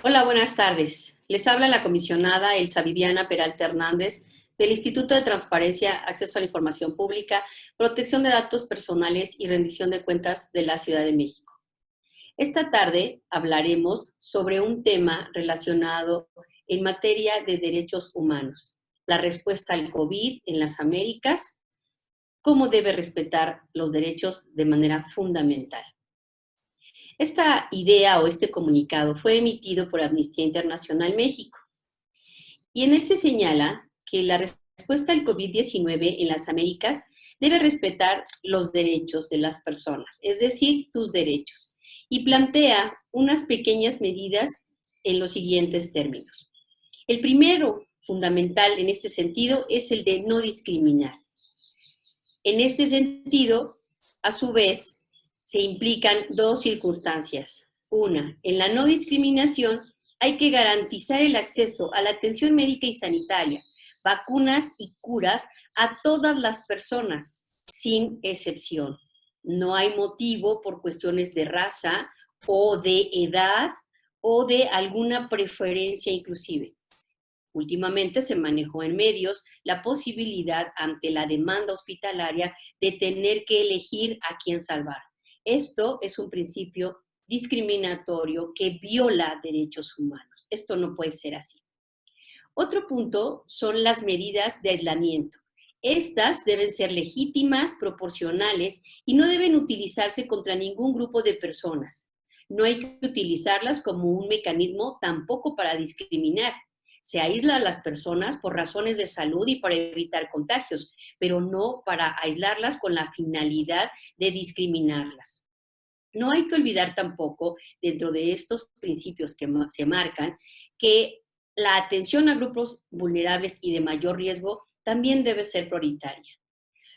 Hola, buenas tardes. Les habla la comisionada Elsa Viviana Peralta Hernández del Instituto de Transparencia, Acceso a la Información Pública, Protección de Datos Personales y Rendición de Cuentas de la Ciudad de México. Esta tarde hablaremos sobre un tema relacionado en materia de derechos humanos, la respuesta al COVID en las Américas, cómo debe respetar los derechos de manera fundamental. Esta idea o este comunicado fue emitido por Amnistía Internacional México y en él se señala que la respuesta al COVID-19 en las Américas debe respetar los derechos de las personas, es decir, tus derechos, y plantea unas pequeñas medidas en los siguientes términos. El primero, fundamental en este sentido, es el de no discriminar. En este sentido, a su vez, se implican dos circunstancias. Una, en la no discriminación hay que garantizar el acceso a la atención médica y sanitaria, vacunas y curas a todas las personas, sin excepción. No hay motivo por cuestiones de raza o de edad o de alguna preferencia inclusive. Últimamente se manejó en medios la posibilidad ante la demanda hospitalaria de tener que elegir a quién salvar. Esto es un principio discriminatorio que viola derechos humanos. Esto no puede ser así. Otro punto son las medidas de aislamiento. Estas deben ser legítimas, proporcionales y no deben utilizarse contra ningún grupo de personas. No hay que utilizarlas como un mecanismo tampoco para discriminar. Se aísla a las personas por razones de salud y para evitar contagios, pero no para aislarlas con la finalidad de discriminarlas. No hay que olvidar tampoco, dentro de estos principios que se marcan, que la atención a grupos vulnerables y de mayor riesgo también debe ser prioritaria.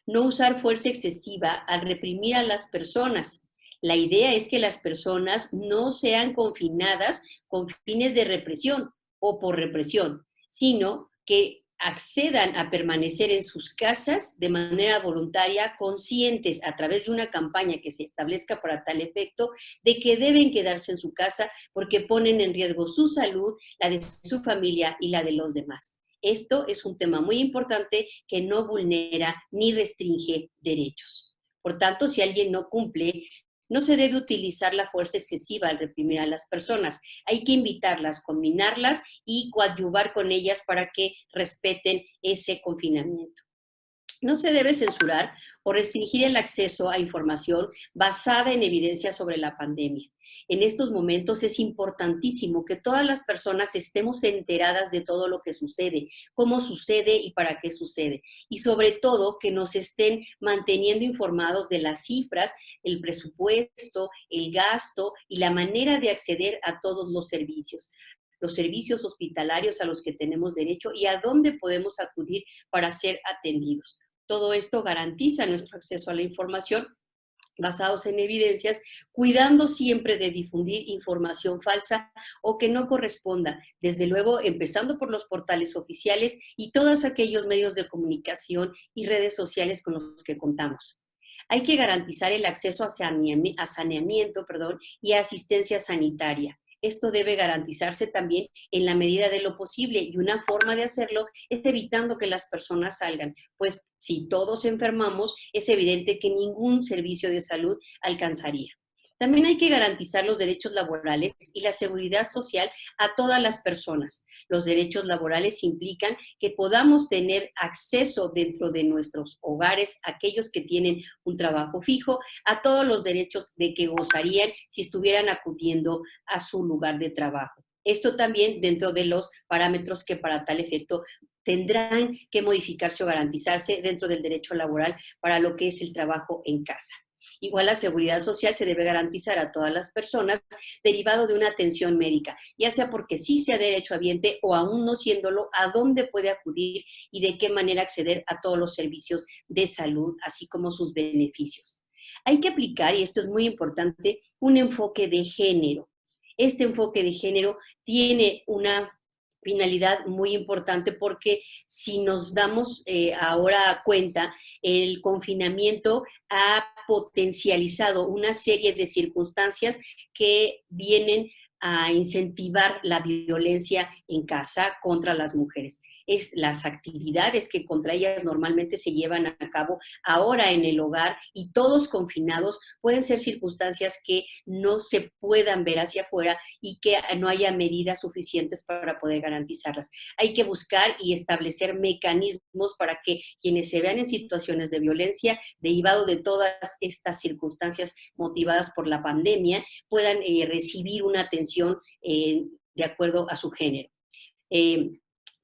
No usar fuerza excesiva al reprimir a las personas. La idea es que las personas no sean confinadas con fines de represión o por represión, sino que accedan a permanecer en sus casas de manera voluntaria, conscientes a través de una campaña que se establezca para tal efecto, de que deben quedarse en su casa porque ponen en riesgo su salud, la de su familia y la de los demás. Esto es un tema muy importante que no vulnera ni restringe derechos. Por tanto, si alguien no cumple, no se debe utilizar la fuerza excesiva al reprimir a las personas. Hay que invitarlas, combinarlas y coadyuvar con ellas para que respeten ese confinamiento. No se debe censurar o restringir el acceso a información basada en evidencia sobre la pandemia. En estos momentos es importantísimo que todas las personas estemos enteradas de todo lo que sucede, cómo sucede y para qué sucede. Y sobre todo que nos estén manteniendo informados de las cifras, el presupuesto, el gasto y la manera de acceder a todos los servicios hospitalarios a los que tenemos derecho y a dónde podemos acudir para ser atendidos. Todo esto garantiza nuestro acceso a la información basados en evidencias, cuidando siempre de difundir información falsa o que no corresponda, desde luego empezando por los portales oficiales y todos aquellos medios de comunicación y redes sociales con los que contamos. Hay que garantizar el acceso a saneamiento, y a asistencia sanitaria. Esto debe garantizarse también en la medida de lo posible y una forma de hacerlo es evitando que las personas salgan, pues si todos enfermamos es evidente que ningún servicio de salud alcanzaría. También hay que garantizar los derechos laborales y la seguridad social a todas las personas. Los derechos laborales implican que podamos tener acceso dentro de nuestros hogares, aquellos que tienen un trabajo fijo, a todos los derechos de que gozarían si estuvieran acudiendo a su lugar de trabajo. Esto también dentro de los parámetros que para tal efecto tendrán que modificarse o garantizarse dentro del derecho laboral para lo que es el trabajo en casa. Igual la seguridad social se debe garantizar a todas las personas derivado de una atención médica, ya sea porque sí sea derechohabiente o aún no siéndolo, a dónde puede acudir y de qué manera acceder a todos los servicios de salud, así como sus beneficios. Hay que aplicar, y esto es muy importante, un enfoque de género. Este enfoque de género tiene una finalidad muy importante porque si nos damos ahora cuenta, el confinamiento ha potencializado una serie de circunstancias que vienen a incentivar la violencia en casa contra las mujeres. Es las actividades que contra ellas normalmente se llevan a cabo ahora en el hogar y todos confinados pueden ser circunstancias que no se puedan ver hacia afuera y que no haya medidas suficientes para poder garantizarlas. Hay que buscar y establecer mecanismos para que quienes se vean en situaciones de violencia derivado de todas estas circunstancias motivadas por la pandemia puedan recibir una atención de acuerdo a su género. Eh,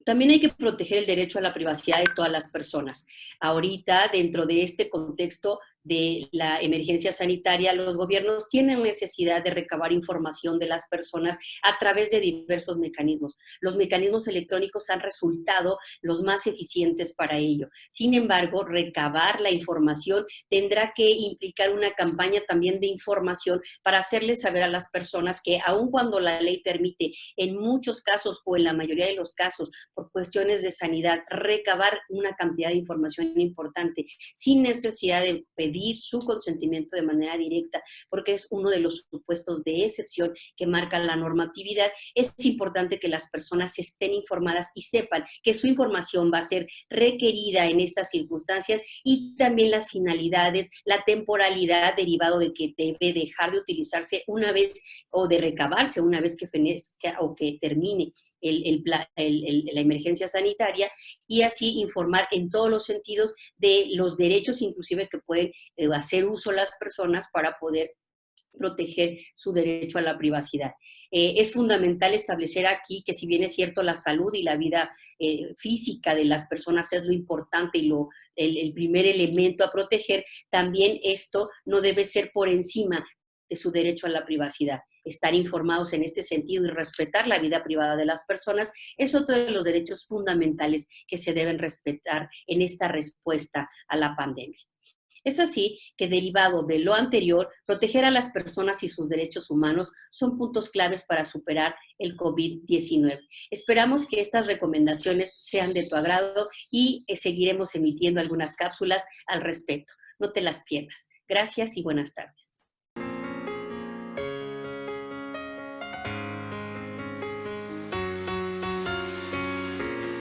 También hay que proteger el derecho a la privacidad de todas las personas. Ahorita, dentro de este contexto de la emergencia sanitaria, los gobiernos tienen necesidad de recabar información de las personas a través de diversos mecanismos. Los mecanismos electrónicos han resultado los más eficientes para ello. Sin embargo, recabar la información tendrá que implicar una campaña también de información para hacerles saber a las personas que aun cuando la ley permite en muchos casos o en la mayoría de los casos por cuestiones de sanidad recabar una cantidad de información importante sin necesidad de pedir su consentimiento de manera directa, porque es uno de los supuestos de excepción que marca la normatividad, es importante que las personas estén informadas y sepan que su información va a ser requerida en estas circunstancias y también las finalidades, la temporalidad derivado de que debe dejar de utilizarse una vez o de recabarse una vez que fenezca o que termine la emergencia sanitaria y así informar en todos los sentidos de los derechos inclusive que pueden hacer uso las personas para poder proteger su derecho a la privacidad. Es fundamental establecer aquí que si bien es cierto la salud y la vida física de las personas es lo importante y el primer elemento a proteger, también esto no debe ser por encima de su derecho a la privacidad. Estar informados en este sentido y respetar la vida privada de las personas es otro de los derechos fundamentales que se deben respetar en esta respuesta a la pandemia. Es así que, derivado de lo anterior, proteger a las personas y sus derechos humanos son puntos claves para superar el COVID-19. Esperamos que estas recomendaciones sean de tu agrado y seguiremos emitiendo algunas cápsulas al respecto. No te las pierdas. Gracias y buenas tardes.